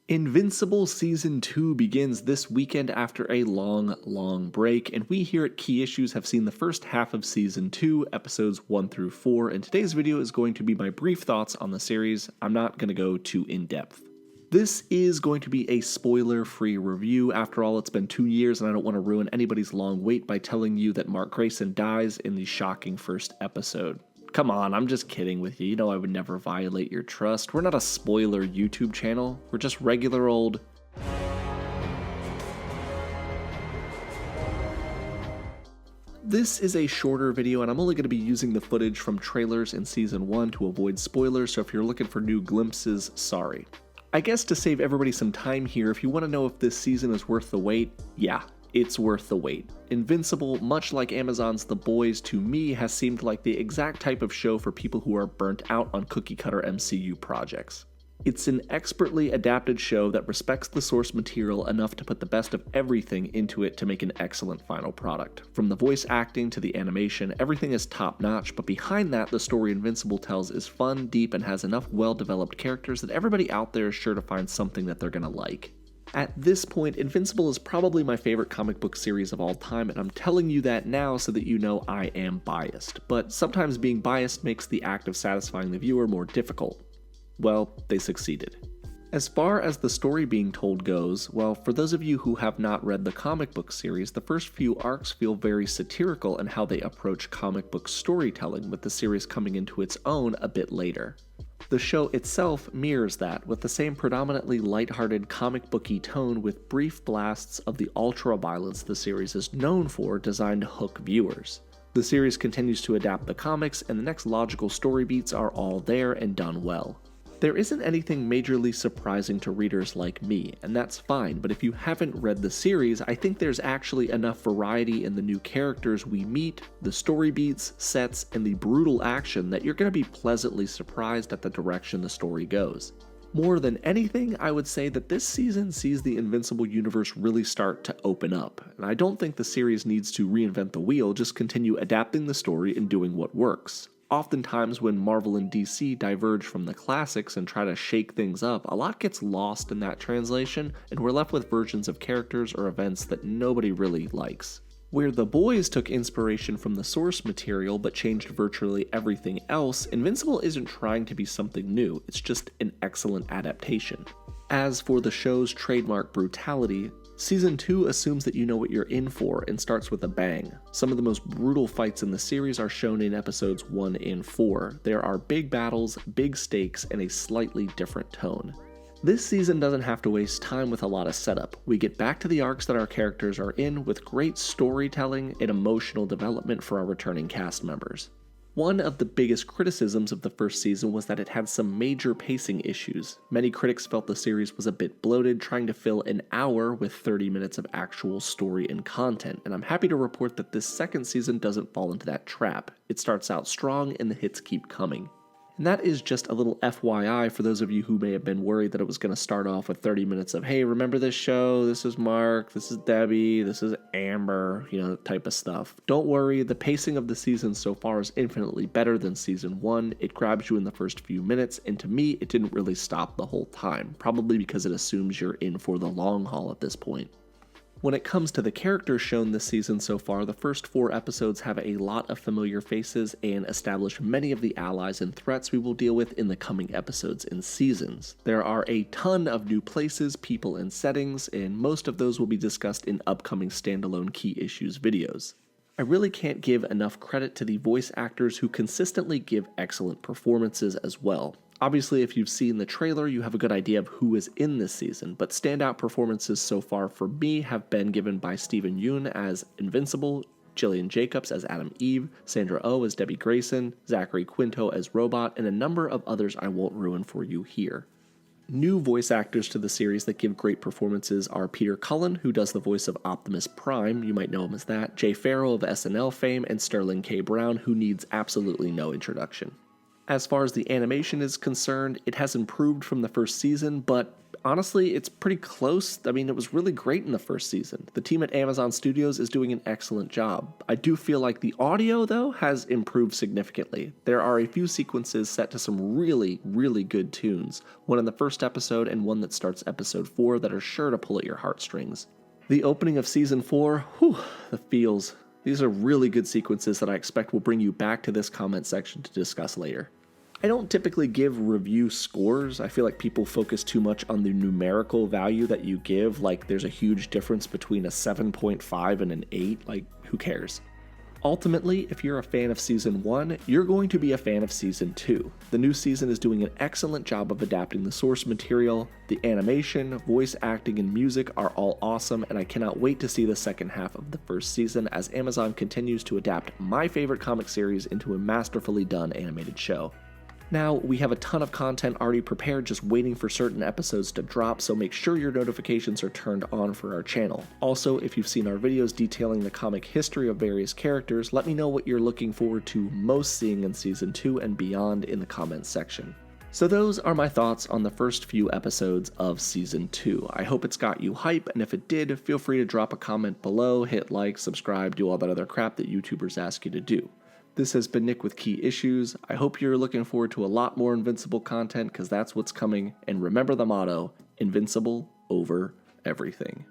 Invincible Season 2 begins this weekend after a long break, and we here at Key Issues have seen the first half of Season 2, episodes 1 through 4, and today's video is going to be my brief thoughts on the series. I'm not going to go too in-depth. This is going to be a spoiler-free review. After all, it's been 2 years and I don't want to ruin anybody's long wait by telling you that Mark Grayson dies in the shocking first episode. Come on, I'm just kidding with you. You know I would never violate your trust. We're not a spoiler YouTube channel. We're just regular old... This is a shorter video and I'm only going to be using the footage from trailers in Season 1 to avoid spoilers, so if you're looking for new glimpses, sorry. I guess to save everybody some time here, if you want to know if this season is worth the wait, yeah, it's worth the wait. Invincible, much like Amazon's The Boys, to me has seemed like the exact type of show for people who are burnt out on cookie-cutter MCU projects. It's an expertly adapted show that respects the source material enough to put the best of everything into it to make an excellent final product. From the voice acting to the animation, everything is top-notch, but behind that, the story Invincible tells is fun, deep, and has enough well-developed characters that everybody out there is sure to find something that they're gonna like. At this point, Invincible is probably my favorite comic book series of all time, and I'm telling you that now so that you know I am biased. But sometimes being biased makes the act of satisfying the viewer more difficult. Well, they succeeded. As far as the story being told goes, well, for those of you who have not read the comic book series, the first few arcs feel very satirical in how they approach comic book storytelling, with the series coming into its own a bit later. The show itself mirrors that, with the same predominantly lighthearted comic booky tone with brief blasts of the ultra-violence the series is known for, designed to hook viewers. The series continues to adapt the comics, and the next logical story beats are all there and done well. There isn't anything majorly surprising to readers like me, and that's fine, but if you haven't read the series, I think there's actually enough variety in the new characters we meet, the story beats, sets, and the brutal action that you're going to be pleasantly surprised at the direction the story goes. More than anything, I would say that this season sees the Invincible universe really start to open up, and I don't think the series needs to reinvent the wheel, just continue adapting the story and doing what works. Oftentimes when Marvel and DC diverge from the classics and try to shake things up, a lot gets lost in that translation, and we're left with versions of characters or events that nobody really likes. Where The Boys took inspiration from the source material but changed virtually everything else, Invincible isn't trying to be something new, it's just an excellent adaptation. As for the show's trademark brutality, Season 2 assumes that you know what you're in for and starts with a bang. Some of the most brutal fights in the series are shown in episodes 1 and 4. There are big battles, big stakes, and a slightly different tone. This season doesn't have to waste time with a lot of setup. We get back to the arcs that our characters are in with great storytelling and emotional development for our returning cast members. One of the biggest criticisms of the first season was that it had some major pacing issues. Many critics felt the series was a bit bloated, trying to fill an hour with 30 minutes of actual story and content, and I'm happy to report that this second season doesn't fall into that trap. It starts out strong and the hits keep coming. And that is just a little FYI for those of you who may have been worried that it was going to start off with 30 minutes of, hey, remember this show? This is Mark, this is Debbie, this is Amber, type of stuff. Don't worry, the pacing of the season so far is infinitely better than Season 1. It grabs you in the first few minutes, and to me, it didn't really stop the whole time, probably because it assumes you're in for the long haul at this point. When it comes to the characters shown this season so far, the first 4 episodes have a lot of familiar faces and establish many of the allies and threats we will deal with in the coming episodes and seasons. There are a ton of new places, people, and settings, and most of those will be discussed in upcoming standalone Key Issues videos. I really can't give enough credit to the voice actors who consistently give excellent performances as well. Obviously, if you've seen the trailer, you have a good idea of who is in this season, but standout performances so far for me have been given by Steven Yeun as Invincible, Jillian Jacobs as Adam Eve, Sandra Oh as Debbie Grayson, Zachary Quinto as Robot, and a number of others I won't ruin for you here. New voice actors to the series that give great performances are Peter Cullen, who does the voice of Optimus Prime, you might know him as that, Jay Farrell of SNL fame, and Sterling K. Brown, who needs absolutely no introduction. As far as the animation is concerned, it has improved from the first season, but Honestly, it's pretty close. I mean, it was really great in the first season. The team at Amazon Studios is doing an excellent job. I do feel like the audio, though, has improved significantly. There are a few sequences set to some really, really good tunes, one in the first episode and one that starts episode 4 that are sure to pull at your heartstrings. The opening of season 4, whew, the feels. These are really good sequences that I expect will bring you back to this comment section to discuss later. I don't typically give review scores. I feel like people focus too much on the numerical value that you give, like there's a huge difference between a 7.5 and an 8, like who cares? Ultimately, if you're a fan of Season 1, you're going to be a fan of Season 2. The new season is doing an excellent job of adapting the source material. The animation, voice acting, and music are all awesome, and I cannot wait to see the second half of the first season as Amazon continues to adapt my favorite comic series into a masterfully done animated show. Now, we have a ton of content already prepared just waiting for certain episodes to drop, so make sure your notifications are turned on for our channel. Also, if you've seen our videos detailing the comic history of various characters, let me know what you're looking forward to most seeing in Season 2 and beyond in the comments section. So those are my thoughts on the first few episodes of Season 2. I hope it's got you hype, and if it did, feel free to drop a comment below, hit like, subscribe, do all that other crap that YouTubers ask you to do. This has been Nick with Key Issues. I hope you're looking forward to a lot more Invincible content because that's what's coming. And remember the motto, Invincible over everything.